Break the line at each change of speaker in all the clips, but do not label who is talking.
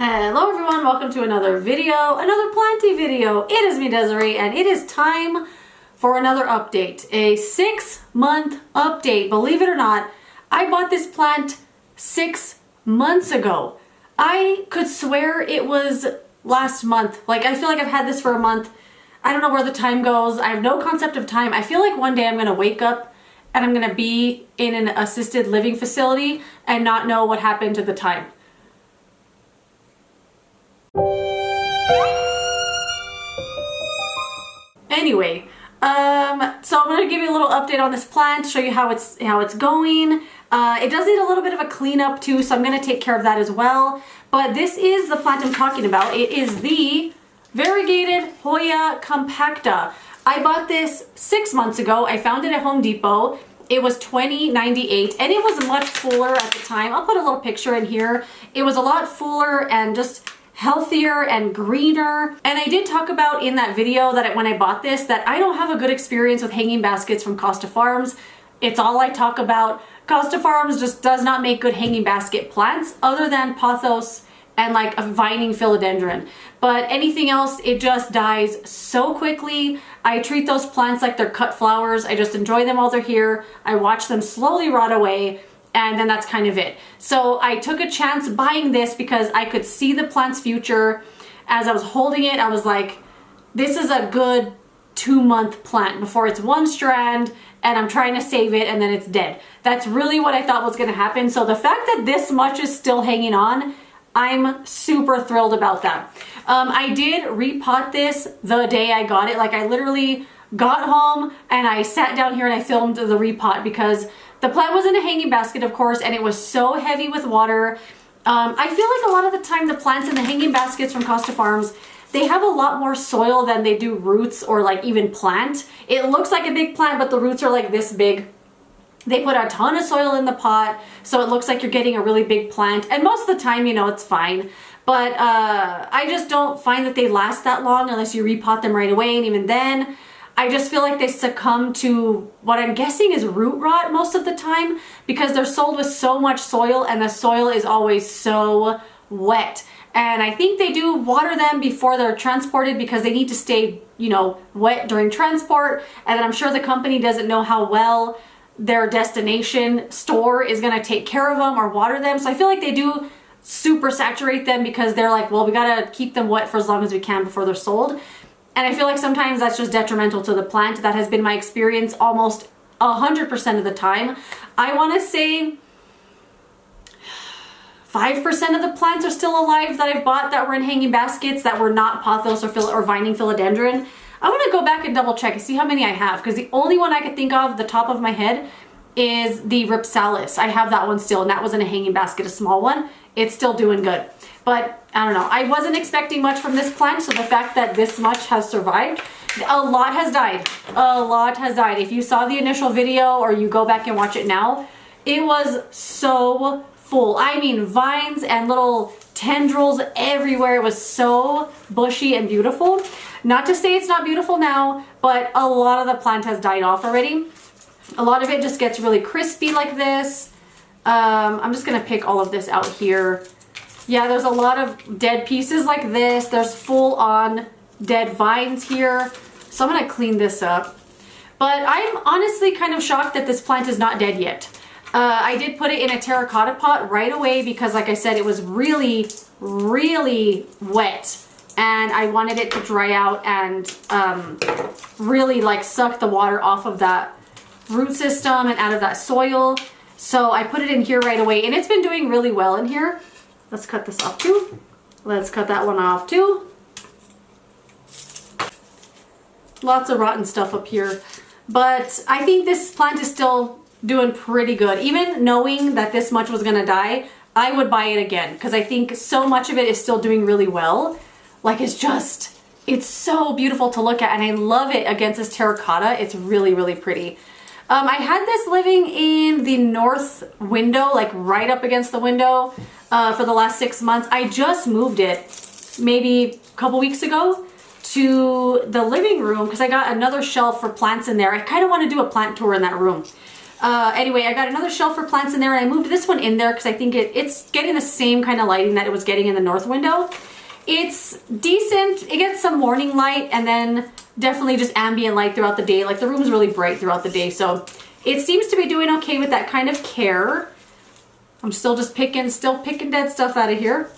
Hello everyone, welcome to another video, another planty video. It is me, Desiree, and it is time for another update. A 6-month update. Believe it or not, I bought this plant 6 months ago. I could swear it was last month. Like, I feel like I've had this for a month. I don't know where the time goes. I have no concept of time. I feel like one day I'm gonna wake up and I'm gonna be in an assisted living facility and not know what happened to the time. Anyway, so I'm going to give you a little update on this plant, show you how it's going. It does need a little bit of a cleanup too, so I'm going to take care of that as well. But this is the plant I'm talking about. It is the Variegated Hoya Compacta. I bought this 6 months ago. I found it at Home Depot. It was $20.98 and it was much fuller at the time. I'll put a little picture in here. It was a lot fuller and just healthier and greener. And I did talk about in that video that when I bought this that I don't have a good experience with hanging baskets from Costa Farms. It's all I talk about. Costa Farms just does not make good hanging basket plants other than pothos and like a vining philodendron. But anything else, it just dies so quickly. I treat those plants like they're cut flowers. I just enjoy them while they're here. I watch them slowly rot away, and then that's kind of it. So I took a chance buying this because I could see the plant's future. As I was holding it, I was like, this is a good 2-month plant before it's one strand and I'm trying to save it and then it's dead. That's really what I thought was gonna happen. So the fact that this much is still hanging on, I'm super thrilled about that. I did repot this the day I got it. Like, I literally got home and I sat down here and I filmed the repot because the plant was in a hanging basket, of course, and it was so heavy with water. I feel like a lot of the time the plants in the hanging baskets from Costa Farms, they have a lot more soil than they do roots or like even plant. It looks like a big plant, but the roots are like this big. They put a ton of soil in the pot, so it looks like you're getting a really big plant. And most of the time, you know, it's fine. But I just don't find that they last that long unless you repot them right away. And even then, I just feel like they succumb to what I'm guessing is root rot most of the time because they're sold with so much soil and the soil is always so wet. And I think they do water them before they're transported because they need to stay, you know, wet during transport. And then I'm sure the company doesn't know how well their destination store is going to take care of them or water them. So I feel like they do super saturate them because they're like, well, we got to keep them wet for as long as we can before they're sold. And I feel like sometimes that's just detrimental to the plant. That has been my experience almost 100% of the time. I want to say 5% of the plants are still alive that I've bought that were in hanging baskets that were not pothos or vining philodendron. I want to go back and double check and see how many I have because the only one I could think of, the top of my head, is the Ripsalis. I have that one still, and that was in a hanging basket, a small one. It's still doing good. But I don't know. I wasn't expecting much from this plant, so the fact that this much has survived, a lot has died. A lot has died. If you saw the initial video or you go back and watch it now, it was so full. I mean, vines and little tendrils everywhere. It was so bushy and beautiful. Not to say it's not beautiful now, but a lot of the plant has died off already. A lot of it just gets really crispy like this. I'm just gonna pick all of this out here. Yeah, there's a lot of dead pieces like this. There's full on dead vines here. So I'm gonna clean this up. But I'm honestly kind of shocked that this plant is not dead yet. I did put it in a terracotta pot right away because, like I said, it was really, really wet. And I wanted it to dry out and really like suck the water off of that root system and out of that soil. So I put it in here right away and it's been doing really well in here. Let's cut this off too. Let's cut that one off too. Lots of rotten stuff up here. But I think this plant is still doing pretty good. Even knowing that this much was gonna die, I would buy it again because I think so much of it is still doing really well. Like, it's so beautiful to look at and I love it against this terracotta. It's really, really pretty. I had this living in the north window, like right up against the window for the last 6 months. I just moved it maybe a couple weeks ago to the living room because I got another shelf for plants in there. I kind of want to do a plant tour in that room. Anyway, I got another shelf for plants in there, and I moved this one in there because I think it's getting the same kind of lighting that it was getting in the north window. It's decent. It gets some morning light and then definitely just ambient light throughout the day. Like the room's really bright throughout the day, so it seems to be doing okay with that kind of care. I'm still picking dead stuff out of here.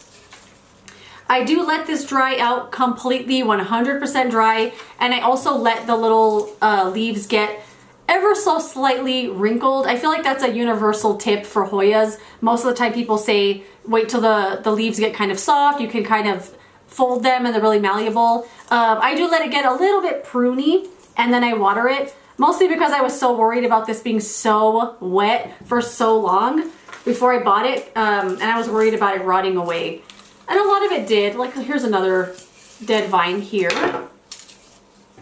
I do let this dry out completely, 100% dry, and I also let the little leaves get ever so slightly wrinkled. I feel like that's a universal tip for Hoyas. Most of the time people say wait till the leaves get kind of soft. You can kind of fold them and they're really malleable. I do let it get a little bit pruny and then I water it, mostly because I was so worried about this being so wet for so long before I bought it, and I was worried about it rotting away. And a lot of it did. Like here's another dead vine here.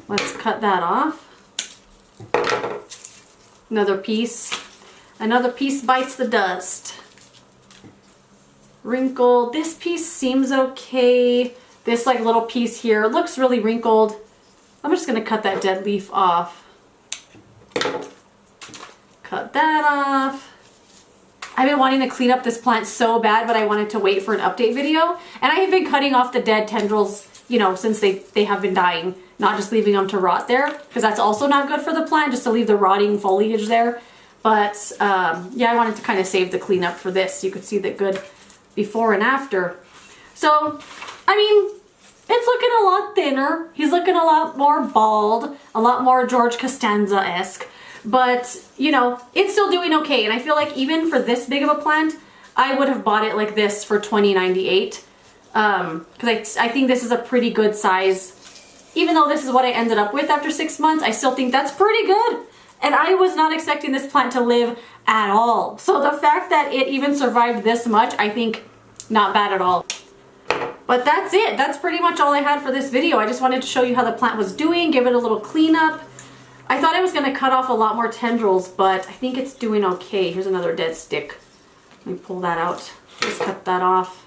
Let's cut that off. Another piece bites the dust. Wrinkled. This piece seems okay. This like little piece here looks really wrinkled. I'm just gonna cut that dead leaf off. Cut that off. I've been wanting to clean up this plant so bad, but I wanted to wait for an update video. And I have been cutting off the dead tendrils, you know, since they have been dying, not just leaving them to rot there, because that's also not good for the plant, just to leave the rotting foliage there. But yeah, I wanted to kind of save the cleanup for this. You could see the good before and after. So, I mean, it's looking a lot thinner. He's looking a lot more bald, a lot more George Costanza-esque. But, you know, it's still doing okay. And I feel like even for this big of a plant, I would have bought it like this for $20.98. Because I think this is a pretty good size. Even though this is what I ended up with after 6 months, I still think that's pretty good. And I was not expecting this plant to live at all. So the fact that it even survived this much, I think not bad at all. But that's it. That's pretty much all I had for this video. I just wanted to show you how the plant was doing, give it a little cleanup. I thought I was going to cut off a lot more tendrils, but I think it's doing okay. Here's another dead stick. Let me pull that out. Just cut that off.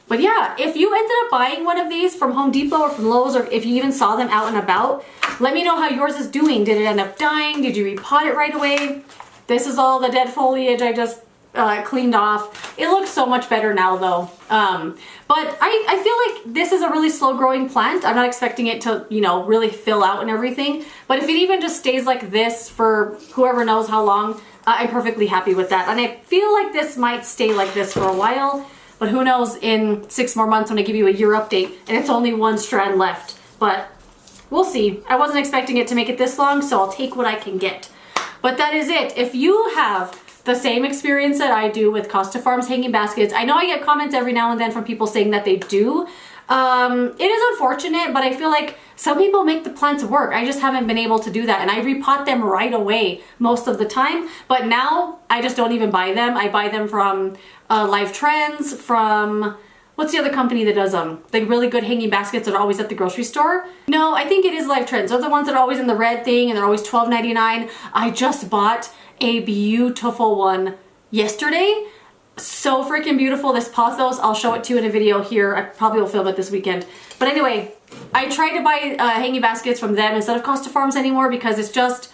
But yeah, if you ended up buying one of these from Home Depot or from Lowe's, or if you even saw them out and about, let me know how yours is doing. Did it end up dying? Did you repot it right away? This is all the dead foliage I just cleaned off. It looks so much better now though. But I feel like this is a really slow growing plant. I'm not expecting it to, you know, really fill out and everything. But if it even just stays like this for whoever knows how long, I'm perfectly happy with that. And I feel like this might stay like this for a while. But who knows in 6 more months when I give you a year update and it's only one strand left. But we'll see. I wasn't expecting it to make it this long, so I'll take what I can get. But that is it. If you have the same experience that I do with Costa Farms hanging baskets, I know I get comments every now and then from people saying that they do. It is unfortunate, but I feel like some people make the plants work. I just haven't been able to do that, and I repot them right away most of the time. But now I just don't even buy them. I buy them from Live Trends, from what's the other company that does them? Like really good hanging baskets that are always at the grocery store. No, I think it is Live Trends. They're the ones that are always in the red thing and they're always $12.99. I just bought a beautiful one yesterday. So freaking beautiful. This pothos, I'll show it to you in a video here. I probably will film it this weekend. But anyway, I try to buy hanging baskets from them instead of Costa Farms anymore because it's just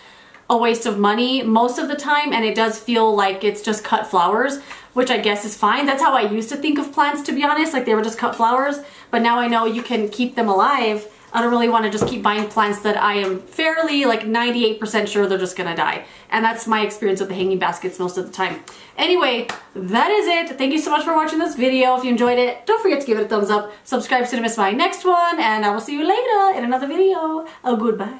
a waste of money most of the time, and it does feel like it's just cut flowers, which I guess is fine. That's how I used to think of plants, to be honest, like they were just cut flowers. But now I know you can keep them alive. I don't really want to just keep buying plants that I am fairly like 98% sure they're just gonna die. And that's my experience with the hanging baskets most of the time. Anyway, that is it. Thank you so much for watching this video. If you enjoyed it, don't forget to give it a thumbs up, subscribe so you don't miss my next one, and I will see you later in another video. Oh, goodbye.